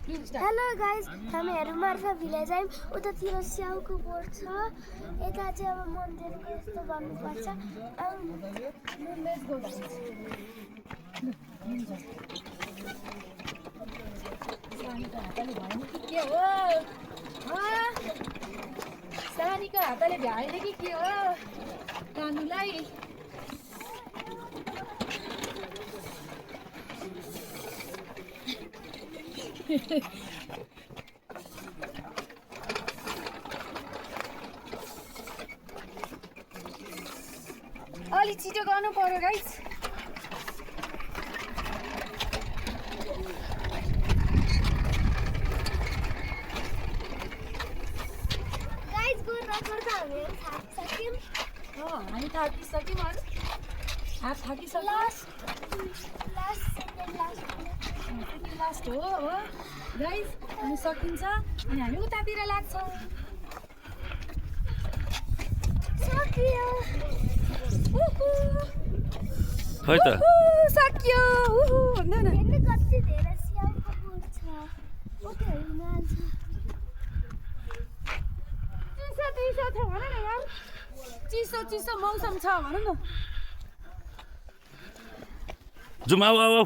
hello guys हामीहरू Marpha village आयौँ उतातिर स्याउको बोट छ यता चाहिँ अब मन्दिरको यस्तो गर्नुपर्छ सानीको हातले भ्याएन कि के हो कानुलाई अलि छिटो गर्नु पर्यो गाइस हामी थाकिसक्यौँ हात थाकिसक्यो लास्ट हो गाइस हामी सकिन्छ अनि हामी उतातिर लाग्छौँ खै त सक्यो भन्दा न कति धेरै स्याउको बोट छ चिसो छ भन न यार चिसो मौसम छ भन न जुम आऊ